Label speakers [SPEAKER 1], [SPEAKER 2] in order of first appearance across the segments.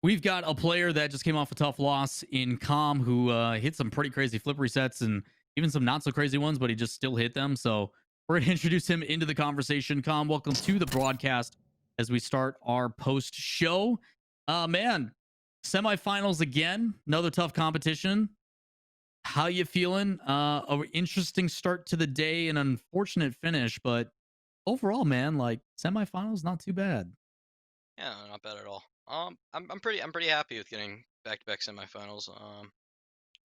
[SPEAKER 1] we've got a player that just came off a tough loss in Comm who hit some pretty crazy flip resets and even some not so crazy ones, but he just still hit them. So we're going to introduce him into the conversation. Comm, welcome to the broadcast as we start our post show. Man, semifinals again, another tough competition. How you feeling? An interesting start to the day, an unfortunate finish, but overall, man, like semifinals, not too bad.
[SPEAKER 2] Yeah, not bad at all. I'm pretty happy with getting back-to-back semifinals.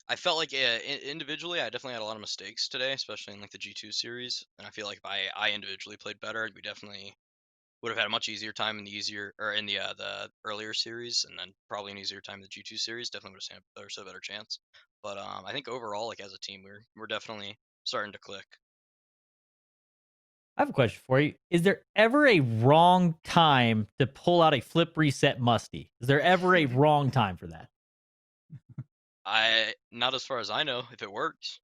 [SPEAKER 2] I felt like individually, I definitely had a lot of mistakes today, especially in like the G2 series. And I feel like if I individually played better, we definitely would have had a much easier time in the earlier series, and then probably an easier time in the G2 series. Definitely would have had a better chance. But I think overall, like as a team, we're definitely starting to click.
[SPEAKER 3] I have a question for you. Is there ever a wrong time to pull out a flip reset musty? Is there ever a wrong time for that?
[SPEAKER 2] I not as far as I know, if it works.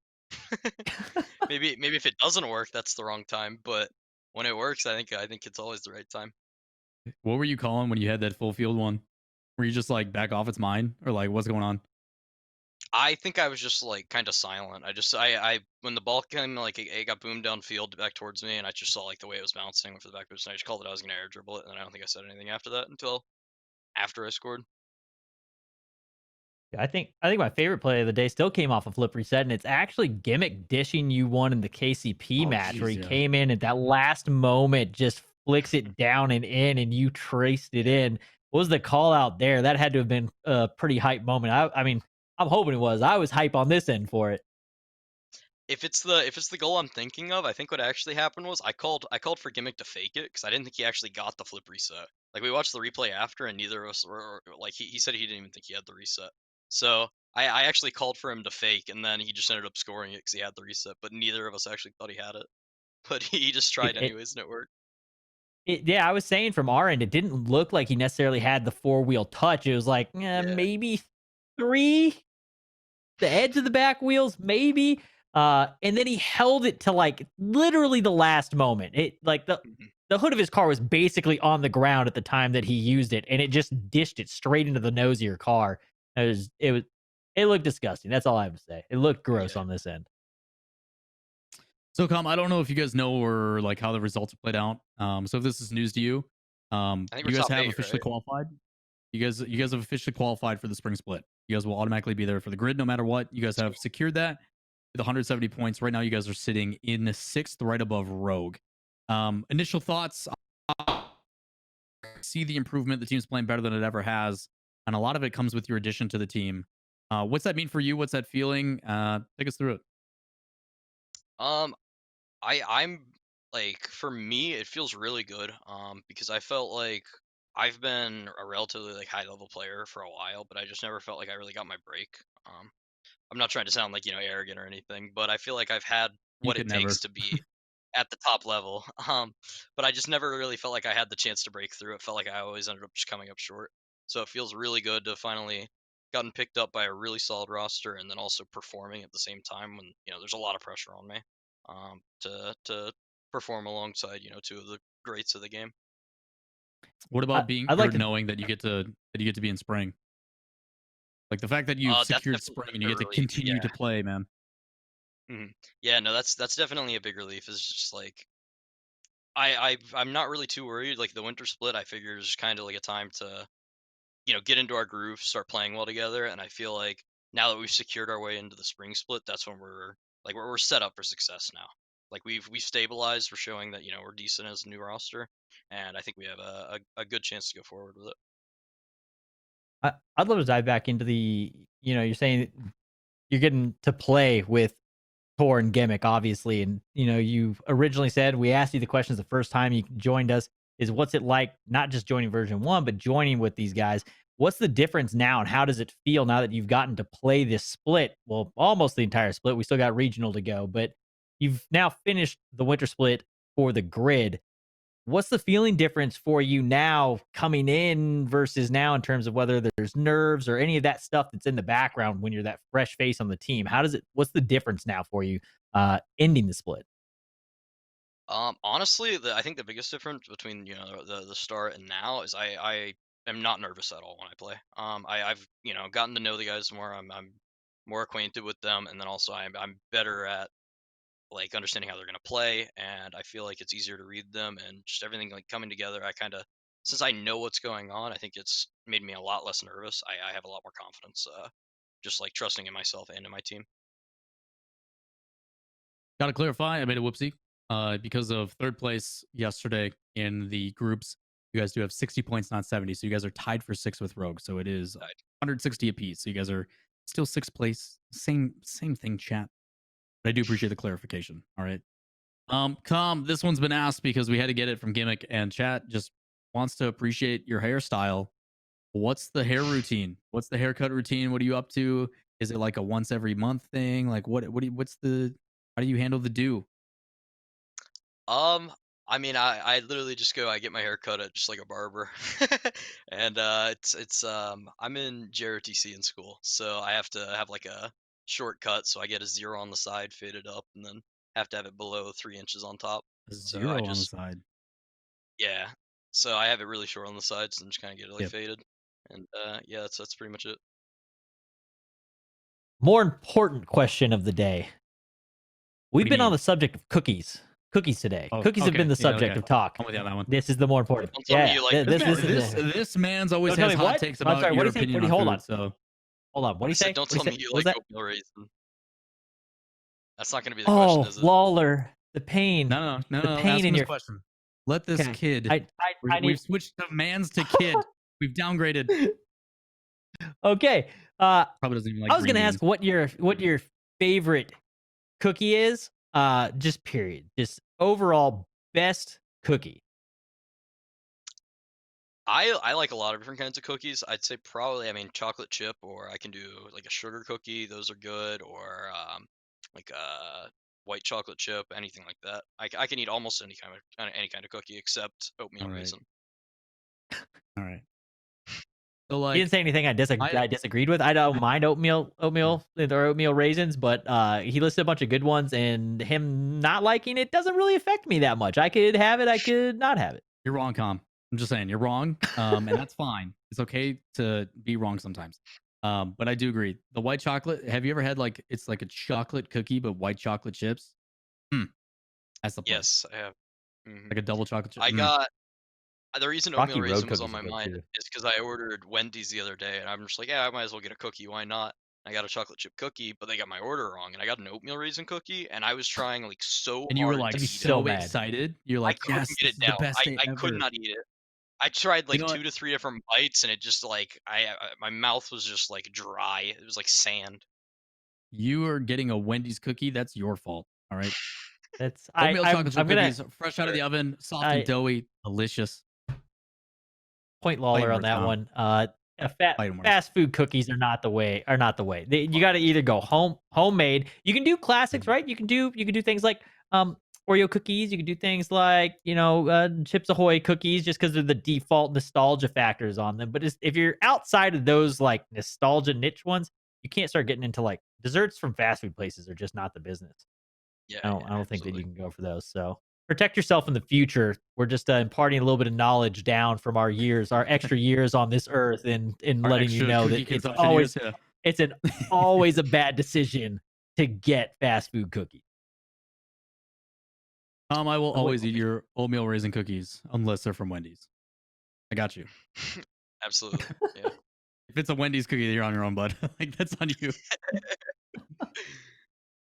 [SPEAKER 2] Maybe if it doesn't work, that's the wrong time, but when it works, I think it's always the right time.
[SPEAKER 1] What were you calling when you had that full field one? Were you just like back off its mine or like what's going on?
[SPEAKER 2] I think I was just like kind of silent. I when the ball came like it got boomed downfield back towards me, and I just saw like the way it was bouncing with the back boost, and I just called it I was gonna air dribble it, and I don't think I said anything after that until after I scored.
[SPEAKER 3] Yeah, I think my favorite play of the day still came off a flip reset, and it's actually Gimmick dishing you one in the KCP
[SPEAKER 1] Oh,
[SPEAKER 3] match where
[SPEAKER 1] jeez,
[SPEAKER 3] he
[SPEAKER 1] yeah.
[SPEAKER 3] came in at that last moment, just flicks it down and in, and you traced it
[SPEAKER 2] Yeah.
[SPEAKER 3] in. What was the call out there? That had to have been a pretty hype moment. I mean, I'm hoping it was. I was hype on this end for it.
[SPEAKER 2] If it's the goal I'm thinking of, I think what actually happened was I called for Gimmick to fake it because I didn't think he actually got the flip reset. Like we watched the replay after, and neither of us were like he said he didn't even think he had the reset. So I actually called for him to fake, and then he just ended up scoring it because he had the reset. But neither of us actually thought he had it. But he just tried
[SPEAKER 3] It
[SPEAKER 2] anyways, and it worked.
[SPEAKER 3] Yeah, I was saying from our end, it didn't look like he necessarily had the four-wheel touch. It was like,
[SPEAKER 2] Yeah.
[SPEAKER 3] maybe 3, the edge of the back wheels, maybe. And then he held it to like literally the last moment. It like
[SPEAKER 2] Mhm.
[SPEAKER 3] the hood of his car was basically on the ground at the time that he used it, and it just dished it straight into the nose of your car. It looked disgusting. That's all I have to say. It looked gross
[SPEAKER 2] Yeah.
[SPEAKER 3] on this end.
[SPEAKER 1] So, I don't know if you guys know or like how the results played out. So if this is news to you,
[SPEAKER 2] I think we're
[SPEAKER 1] you guys
[SPEAKER 2] top
[SPEAKER 1] have
[SPEAKER 2] eight,
[SPEAKER 1] officially
[SPEAKER 2] right?
[SPEAKER 1] qualified. You guys have officially qualified for the spring split. You guys will automatically be there for the grid no matter what. You guys
[SPEAKER 2] Let's go.
[SPEAKER 1] have secured that with 170 points. Right now, you guys are sitting in the sixth, right above Rogue. Initial thoughts: see the improvement. The team's playing better than it ever has, and a lot of it comes with your addition to the team. What's that mean for you? What's that feeling? Take us through it.
[SPEAKER 2] Um, I'm like for me, it feels really good. Because I felt like I've been a relatively like high level player for a while, but I just never felt like I really got my break. Um, I'm not trying to sound like arrogant or anything, but I feel like I've had
[SPEAKER 1] You
[SPEAKER 2] what
[SPEAKER 1] could
[SPEAKER 2] it takes
[SPEAKER 1] never.
[SPEAKER 2] to be at the top level. But I just never really felt like I had the chance to break through. It felt like I always ended up just coming up short. So it feels really good to finally gotten picked up by a really solid roster and then also performing at the same time when there's a lot of pressure on me to perform alongside two of the greats of the game.
[SPEAKER 1] What about being
[SPEAKER 3] I'd
[SPEAKER 1] or
[SPEAKER 3] like to
[SPEAKER 1] knowing that you get to be in spring? Like the fact that you've
[SPEAKER 2] That's
[SPEAKER 1] secured
[SPEAKER 2] definitely
[SPEAKER 1] spring
[SPEAKER 2] a
[SPEAKER 1] and you
[SPEAKER 2] bigger
[SPEAKER 1] get to
[SPEAKER 2] relief.
[SPEAKER 1] continue
[SPEAKER 2] Yeah.
[SPEAKER 1] to play, man.
[SPEAKER 2] Yeah, no, that's definitely a big relief. Is just like I'm not really too worried. Like the winter split, I figure is kind of like a time to get into our groove, start playing well together. And I feel like now that we've secured our way into the spring split, that's when we're set up for success now. Like we've stabilized. We're showing that we're decent as a new roster, and I think we have a good chance to go forward with it.
[SPEAKER 3] I'd love to dive back into you're saying you're getting to play with Tor and Gimmick, obviously. And, you originally said we asked you the questions the first time you joined us is what's it like not just joining version one, but joining with these guys? What's the difference now, and how does it feel now that you've gotten to play this split? Well, almost the entire split. We still got regional to go, but you've now finished the winter split for the grid. What's the feeling difference for you now coming in versus now in terms of whether there's nerves or any of that stuff that's in the background when you're that fresh face on the team? What's the difference now for you ending the split?
[SPEAKER 2] Honestly, I think the biggest difference between the start and now is I am not nervous at all when I play. I've gotten to know the guys more. I'm more acquainted with them, and then also I'm better at like understanding how they're gonna play, and I feel like it's easier to read them and just everything like coming together. I kind of since I know what's going on, I think it's made me a lot less nervous. I have a lot more confidence, just like trusting in myself and in my team.
[SPEAKER 1] Got to clarify, I made a whoopsie because of third place yesterday in the groups. You guys do have 60 points, not 70. So you guys are tied for sixth with Rogue. So it is
[SPEAKER 2] Right.
[SPEAKER 1] 160 apiece. So you guys are still sixth place. Same thing, chat. But I do appreciate the clarification. All right. Comm, this one's been asked because we had to get it from Gimmick, and chat just wants to appreciate your hairstyle. What's the hair routine? What's the haircut routine? What are you up to? Is it like a once every month thing? Like what's the how do you handle the do?
[SPEAKER 2] Um, I mean, I literally just go. I get my hair cut at just like a barber, and it's I'm in JROTC in school, so I have to have like a shortcut. So I get a 0 on the side, faded up, and then have to have it below 3 inches on top.
[SPEAKER 1] A
[SPEAKER 2] So I
[SPEAKER 1] zero on the
[SPEAKER 2] just
[SPEAKER 1] side.
[SPEAKER 2] yeah. So I have it really short on the sides and just kind of get it like
[SPEAKER 1] Yep.
[SPEAKER 2] faded, and yeah, that's pretty much it.
[SPEAKER 3] More important question of the day.
[SPEAKER 1] What
[SPEAKER 3] We've
[SPEAKER 1] do you
[SPEAKER 3] been on
[SPEAKER 1] mean?
[SPEAKER 3] the subject of cookies. Cookies today.
[SPEAKER 1] Oh,
[SPEAKER 3] Cookies have been
[SPEAKER 1] okay.
[SPEAKER 3] the
[SPEAKER 1] Yeah,
[SPEAKER 3] subject
[SPEAKER 1] okay.
[SPEAKER 3] of talk.
[SPEAKER 1] I'm with you on that one.
[SPEAKER 3] This is the more important.
[SPEAKER 2] Don't tell me
[SPEAKER 3] Yeah,
[SPEAKER 2] you like
[SPEAKER 1] This
[SPEAKER 2] cookies.
[SPEAKER 1] man, this man's always
[SPEAKER 3] Don't tell
[SPEAKER 1] has
[SPEAKER 3] me
[SPEAKER 1] hot
[SPEAKER 3] what?
[SPEAKER 1] takes
[SPEAKER 3] I'm
[SPEAKER 1] about
[SPEAKER 3] sorry. What
[SPEAKER 1] your
[SPEAKER 3] do you say?
[SPEAKER 1] opinion
[SPEAKER 3] What do
[SPEAKER 1] on
[SPEAKER 3] you hold
[SPEAKER 1] food.
[SPEAKER 3] on?
[SPEAKER 1] So
[SPEAKER 3] Hold on. What do
[SPEAKER 2] I
[SPEAKER 3] you
[SPEAKER 2] said,
[SPEAKER 3] say?
[SPEAKER 2] don't
[SPEAKER 3] What do you
[SPEAKER 2] tell
[SPEAKER 3] say?
[SPEAKER 2] me you
[SPEAKER 3] What was
[SPEAKER 2] like
[SPEAKER 3] that?
[SPEAKER 2] oatmeal raisin. That's not gonna be the question,
[SPEAKER 3] Oh,
[SPEAKER 2] is it?
[SPEAKER 3] Lawler, the pain,
[SPEAKER 1] no,
[SPEAKER 3] the
[SPEAKER 1] no.
[SPEAKER 3] pain
[SPEAKER 1] Ask
[SPEAKER 3] in
[SPEAKER 1] him this
[SPEAKER 3] your.
[SPEAKER 1] question. Let this
[SPEAKER 3] Okay,
[SPEAKER 1] kid.
[SPEAKER 3] I
[SPEAKER 1] We've
[SPEAKER 3] need.
[SPEAKER 1] switched the man's to kid. We've downgraded.
[SPEAKER 3] Okay.
[SPEAKER 1] Probably doesn't even
[SPEAKER 3] I
[SPEAKER 1] like
[SPEAKER 3] was
[SPEAKER 1] green
[SPEAKER 3] gonna ask
[SPEAKER 1] beans.
[SPEAKER 3] what your favorite cookie is. Just period. Just overall best cookie.
[SPEAKER 2] I like a lot of different kinds of cookies. I'd say probably, I mean, chocolate chip, or I can do like a sugar cookie. Those are good, or like a white chocolate chip, anything like that. I can eat almost any kind of cookie except
[SPEAKER 1] All
[SPEAKER 2] oatmeal
[SPEAKER 1] right.
[SPEAKER 2] raisin.
[SPEAKER 1] All right. So
[SPEAKER 3] He didn't
[SPEAKER 1] like
[SPEAKER 3] say anything
[SPEAKER 1] I
[SPEAKER 3] I disagreed with. I don't mind oatmeal or oatmeal raisins, but he listed a bunch of good ones, and him not liking it doesn't really affect me that much. I could have it, I could not have it.
[SPEAKER 1] You're wrong, Com. I'm just saying you're wrong. And that's fine. It's okay to be wrong sometimes. But I do agree. The white chocolate, have you ever had like it's like a chocolate cookie but white chocolate chips? Hmm. That's the play.
[SPEAKER 2] Yes, I have.
[SPEAKER 1] Like a double chocolate chip.
[SPEAKER 2] I
[SPEAKER 1] Mm.
[SPEAKER 2] got the reason oatmeal
[SPEAKER 3] Rocky Road
[SPEAKER 2] raisin was on
[SPEAKER 3] cookies are
[SPEAKER 2] my
[SPEAKER 3] good
[SPEAKER 2] mind
[SPEAKER 3] too.
[SPEAKER 2] is because I ordered Wendy's the other day, and I'm just like, yeah, I might as well get a cookie. Why not? I got a chocolate chip cookie, but they got my order wrong, and I got an oatmeal raisin cookie, and I was trying like so
[SPEAKER 1] And you were
[SPEAKER 2] hard
[SPEAKER 1] like
[SPEAKER 2] to
[SPEAKER 3] I'd be
[SPEAKER 2] eat it.
[SPEAKER 3] so
[SPEAKER 1] so
[SPEAKER 3] mad.
[SPEAKER 1] excited. You're
[SPEAKER 2] I
[SPEAKER 1] like,
[SPEAKER 2] couldn't
[SPEAKER 1] yes,
[SPEAKER 2] get
[SPEAKER 1] this
[SPEAKER 2] it
[SPEAKER 1] is the
[SPEAKER 2] down.
[SPEAKER 1] best day
[SPEAKER 2] I could
[SPEAKER 1] ever.
[SPEAKER 2] not eat it. I tried
[SPEAKER 1] You
[SPEAKER 2] like
[SPEAKER 1] know what?
[SPEAKER 2] 2 to 3 different bites, and it just like my mouth was just like dry. It was like sand.
[SPEAKER 1] You are getting a Wendy's cookie. That's your fault. All right.
[SPEAKER 3] That's
[SPEAKER 1] Oatmeal
[SPEAKER 3] I'm
[SPEAKER 1] chocolate chip
[SPEAKER 3] I'm gonna
[SPEAKER 1] cookies, fresh out of
[SPEAKER 2] Sure.
[SPEAKER 1] the oven, soft and
[SPEAKER 3] I
[SPEAKER 1] doughy, delicious.
[SPEAKER 3] point Lawler
[SPEAKER 1] Fighting
[SPEAKER 3] on
[SPEAKER 1] words,
[SPEAKER 3] that
[SPEAKER 1] Tom.
[SPEAKER 3] one.
[SPEAKER 1] Fighting words.
[SPEAKER 3] Fast food cookies are not the way. Are not the way. You got to either go homemade. You can do classics, right? You can do things like Oreo cookies. You can do things like Chips Ahoy cookies, just because they're the default nostalgia factors on them. But if you're outside of those like nostalgia niche ones, you can't start getting into like desserts from fast food places are just not the business.
[SPEAKER 2] Yeah,
[SPEAKER 3] I
[SPEAKER 2] yeah,
[SPEAKER 3] don't think that
[SPEAKER 2] absolutely.
[SPEAKER 3] you can go for those. So protect yourself in the future. We're just imparting a little bit of knowledge down from our years, our extra years on this earth, and
[SPEAKER 1] Our
[SPEAKER 3] letting you
[SPEAKER 1] extra
[SPEAKER 3] know
[SPEAKER 1] cookie
[SPEAKER 3] that
[SPEAKER 1] consumption years. Yeah.
[SPEAKER 3] it's an always a bad decision to get fast food cookies.
[SPEAKER 1] I will
[SPEAKER 3] I'm with
[SPEAKER 1] always eat your oatmeal raisin cookies unless they're from Wendy's. I got you.
[SPEAKER 2] Absolutely. Yeah.
[SPEAKER 1] If it's a Wendy's cookie, you're on your own, bud. Like that's on you.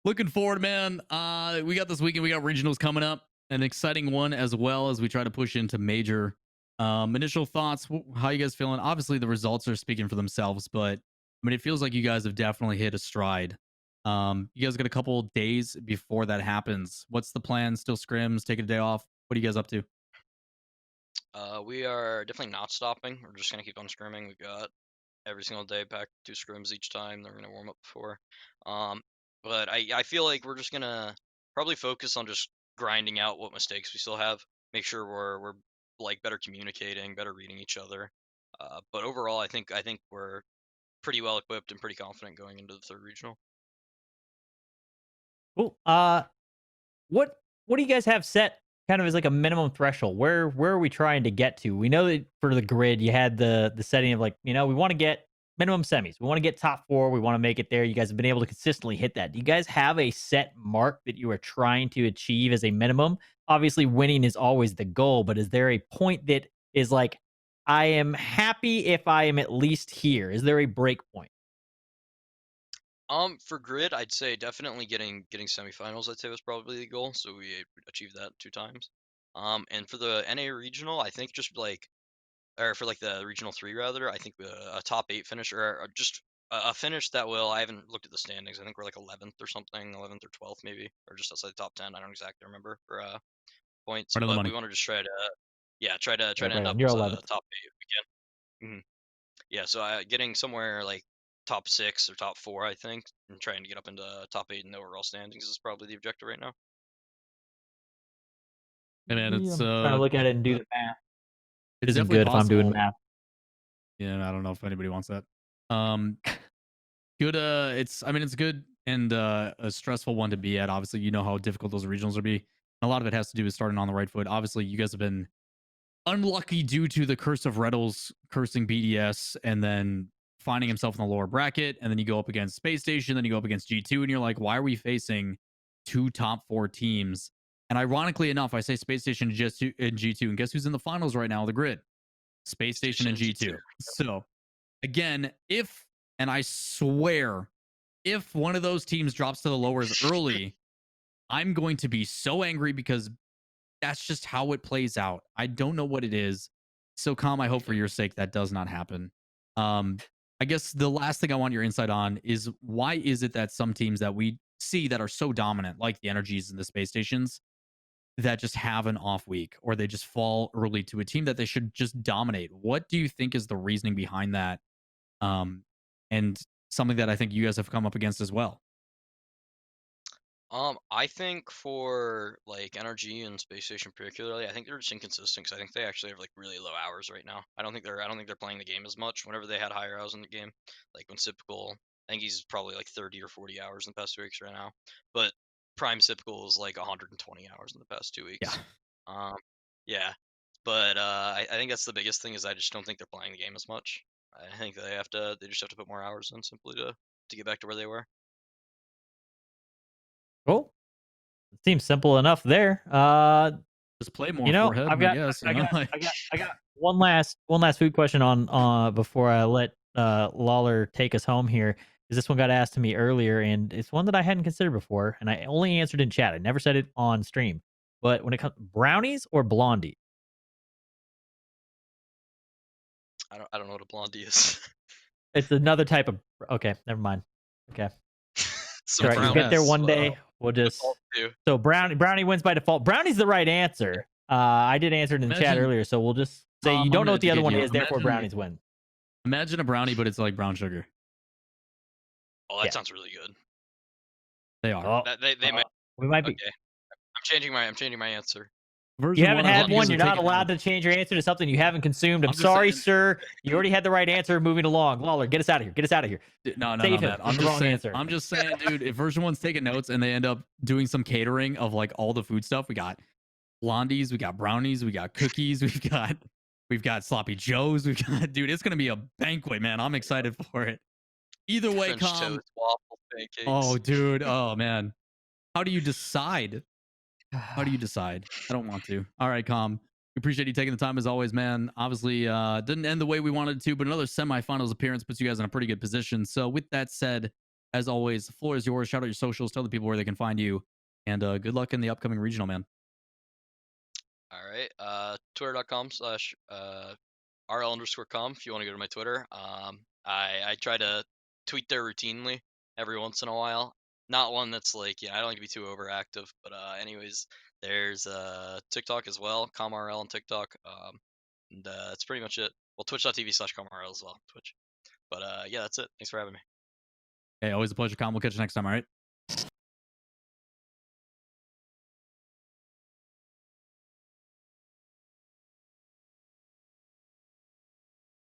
[SPEAKER 1] Looking forward, man. We got this weekend. We got regionals coming up. An exciting one as well as we try to push into major. Initial thoughts. How you guys feeling? Obviously, the results are speaking for themselves, but I mean, it feels like you guys have definitely hit a stride. You guys got a couple days before that happens. What's the plan? Still scrims? Taking a day off? What are you guys up to?
[SPEAKER 2] We are definitely not stopping. We're just gonna keep on scrimming. We've got every single day pack 2 scrims each time. Then we're gonna warm up before. Um, but I feel like we're just gonna probably focus on just grinding out what mistakes we still have. Make sure we're like better communicating, better reading each other. But overall, I think we're pretty well equipped and pretty confident going into the third regional.
[SPEAKER 3] Cool. What do you guys have set kind of as like a minimum threshold? Where are we trying to get to? We know that for the grid, you had the setting of like, we want to get minimum semis. We want to get top 4. We want to make it there. You guys have been able to consistently hit that. Do you guys have a set mark that you are trying to achieve as a minimum? Obviously, winning is always the goal, but is there a point that is like, I am happy if I am at least here? Is there a break point?
[SPEAKER 2] For grid, I'd say definitely getting semifinals. I'd say was probably the goal. So we achieved that 2 times. And for the NA regional, I think just like, or for like the regional 3 rather, I think a top 8 finish or just a finish that will. I haven't looked at the standings. I think we're like 11th or something, 11th or 12th maybe, or just outside the top 10. I don't exactly remember for points,
[SPEAKER 1] Right on the
[SPEAKER 2] but we
[SPEAKER 1] money.
[SPEAKER 2] want to just try to, yeah, try to
[SPEAKER 3] Right,
[SPEAKER 2] end
[SPEAKER 3] right on.
[SPEAKER 2] up
[SPEAKER 3] You're
[SPEAKER 2] as
[SPEAKER 3] 11th.
[SPEAKER 2] a top 8 if we can. Yeah, so getting somewhere like top 6 or top 4, I think, and trying to get up into top 8 in the overall standings is probably the objective right now.
[SPEAKER 1] Hey, man,
[SPEAKER 3] Yeah, I'm trying to look at it and do the math.
[SPEAKER 1] it's
[SPEAKER 3] Isn't
[SPEAKER 1] definitely
[SPEAKER 3] good if I'm doing
[SPEAKER 1] possible.
[SPEAKER 3] math.
[SPEAKER 1] Yeah, I don't know if anybody wants that. Good. It's good and a stressful one to be at. Obviously, you know how difficult those regionals will be. A lot of it has to do with starting on the right foot. Obviously, you guys have been unlucky due to the curse of Reddles cursing BDS and then finding himself in the lower bracket. And then you go up against Space Station, then you go up against G2, and you're like, why are we facing 2 top 4 teams? And ironically enough, I say Space Station and G2, and guess who's in the finals right now? The grid, Space Station and G2. So again, and I swear, if one of those teams drops to the lowers early, I'm going to be so angry because that's just how it plays out. I don't know what it is. So, Comm, I hope for your sake that does not happen. I guess the last thing I want your insight on is why is it that some teams that we see that are so dominant, like the Energies and the Space Stations, that just have an off week or they just fall early to a team that they should just dominate? What do you think is the reasoning behind that? And something that I think you guys have come up against as well.
[SPEAKER 2] I think for like NRG and Space Station particularly, I think they're just inconsistent because I think they actually have like really low hours right now. I don't think they're playing the game as much. Whenever they had higher hours in the game, like when Sippical, I think he's probably like 30 or 40 hours in the past 2 weeks right now. But Prime Sippical is like 120 hours in the past 2
[SPEAKER 1] Yeah.
[SPEAKER 2] weeks. Um, yeah, but I think that's the biggest thing is I just don't think they're playing the game as much. I think they just have to put more hours in simply to get back to where they were.
[SPEAKER 3] Cool. It seems simple enough there.
[SPEAKER 1] Just play more forehead, I guess.
[SPEAKER 3] I got one last food question on before I let Lawler take us home here. Because this one got asked to me earlier, and it's one that I hadn't considered before, and I only answered in chat. I never said it on stream. But when it comes brownies or blondie,
[SPEAKER 2] I don't know what a blondie is.
[SPEAKER 3] it's another type of. Okay, never mind. Okay,
[SPEAKER 2] So
[SPEAKER 3] all right, you'll get there one day. We'll just
[SPEAKER 2] default too.
[SPEAKER 3] so brownie wins by default. Brownie's the right answer. I did answer it in the chat
[SPEAKER 1] Imagine-
[SPEAKER 3] earlier, so we'll just say you
[SPEAKER 1] I'm
[SPEAKER 3] don't know
[SPEAKER 1] gonna
[SPEAKER 3] what the other
[SPEAKER 1] educate
[SPEAKER 3] one
[SPEAKER 1] you.
[SPEAKER 3] is. Therefore,
[SPEAKER 1] Imagine-
[SPEAKER 3] brownies win.
[SPEAKER 1] Imagine a brownie, but it's like brown sugar.
[SPEAKER 2] Oh, that
[SPEAKER 3] Yeah.
[SPEAKER 2] sounds really good.
[SPEAKER 1] They are.
[SPEAKER 3] Oh,
[SPEAKER 2] They might.
[SPEAKER 3] we might be.
[SPEAKER 2] Okay, I'm changing my answer.
[SPEAKER 1] Version
[SPEAKER 3] You haven't
[SPEAKER 1] I
[SPEAKER 3] had
[SPEAKER 1] want you
[SPEAKER 3] one.
[SPEAKER 1] guys to
[SPEAKER 3] You're not
[SPEAKER 1] take it
[SPEAKER 3] allowed
[SPEAKER 1] now.
[SPEAKER 3] to change your answer to something you haven't consumed. I'm
[SPEAKER 1] I'm just
[SPEAKER 3] sorry,
[SPEAKER 1] saying-
[SPEAKER 3] sir. You already had the right answer. Moving along, Lawler, get us out of here. Get us out of here.
[SPEAKER 1] No,
[SPEAKER 3] Save him
[SPEAKER 1] man.
[SPEAKER 3] from
[SPEAKER 1] I'm
[SPEAKER 3] the
[SPEAKER 1] just
[SPEAKER 3] wrong
[SPEAKER 1] saying.
[SPEAKER 3] answer.
[SPEAKER 1] I'm just saying, dude. If version 1's taking notes and they end up doing some catering of like all the food stuff, we got blondies, we got brownies, we got cookies, we've got sloppy joes, we've got dude. It's gonna be a banquet, man. I'm excited for it. Either way,
[SPEAKER 2] French
[SPEAKER 1] Comm.
[SPEAKER 2] toast, waffles, pancakes.
[SPEAKER 1] Oh, dude. Oh, man. How do you decide? How do you decide? I don't want to. All right, Comm. We appreciate you taking the time as always, man. Obviously, didn't end the way we wanted to, but another semifinals appearance puts you guys in a pretty good position. So, with that said, as always, the floor is yours. Shout out your socials. Tell the people where they can find you. And good luck in the upcoming regional, man.
[SPEAKER 2] All right. Twitter.com/RL underscore com if you want to go to my Twitter. I try to tweet there routinely every once in a while. Not one that's like, I don't like to be too overactive, but anyways, there's TikTok as well, CommRL on TikTok. And that's pretty much it. Well, twitch.tv/CommRL as well, Twitch. But yeah, that's it. Thanks for having me.
[SPEAKER 1] Hey, always a pleasure, Comm. We'll catch you next time, all right?